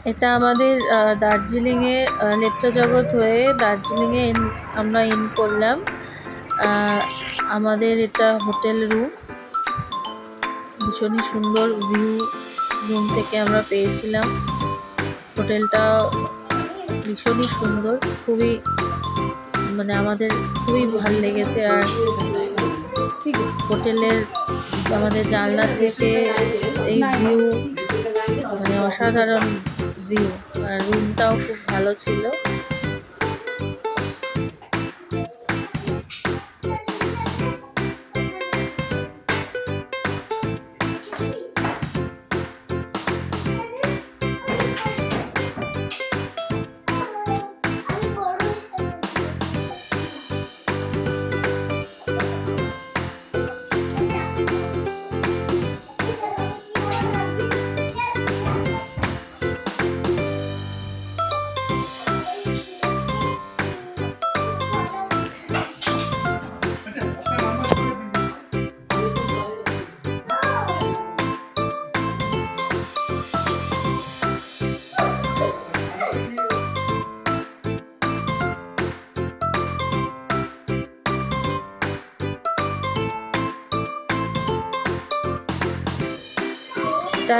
এটা আমাদের দার্জিলিংয়ে লেপচা জগৎ হয়ে দার্জিলিংয়ে আমরা ইন করলাম। আমাদের এটা হোটেল রুম, ভীষণই সুন্দর ভিউ রুম থেকে আমরা পেয়েছিলাম। হোটেলটা ভীষণই সুন্দর, খুবই মানে আমাদের খুবই ভালো লেগেছে। আর হোটেলের আমাদের জানলার থেকে এই ভিউ মানে অসাধারণ ভিউ, আর রুমটাও খুব ভালো ছিল।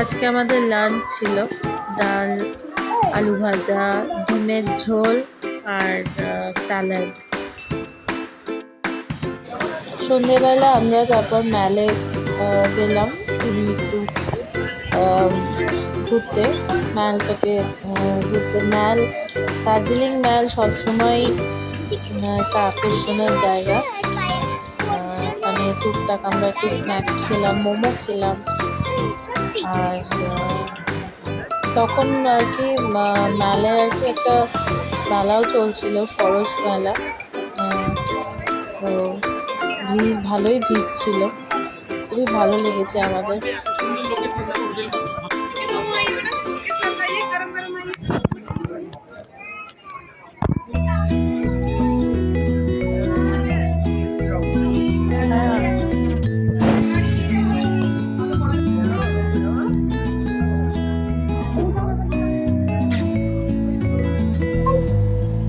আজকে আমাদের লাঞ্চ ছিল ডাল, আলু ভাজা, ডিমের ঝোল আর স্যালাড। সন্ধেবেলা আমরা তারপর ম্যালে গেলাম একটু ঘুরতে, ম্যালটাকে ঘুরতে। দার্জিলিং ম্যাল সবসময় একটা আকর্ষণের জায়গা। মানে টুকটাক আমরা একটু স্ন্যাক্স খেলাম, মোমো খেলাম। আর তখন আর কি মেলায় আর কি একটা মেলাও চলছিল, সরস মেলা। তো ভালোই ভিড় ছিল, খুবই ভালো লেগেছে আমাদের।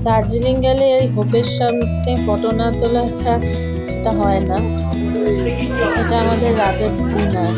দার্জিলিং গেলে এই হোপের সামনে ফটো না তোলা সেটা হয় না। এটা আমাদের রাতের ডিনার।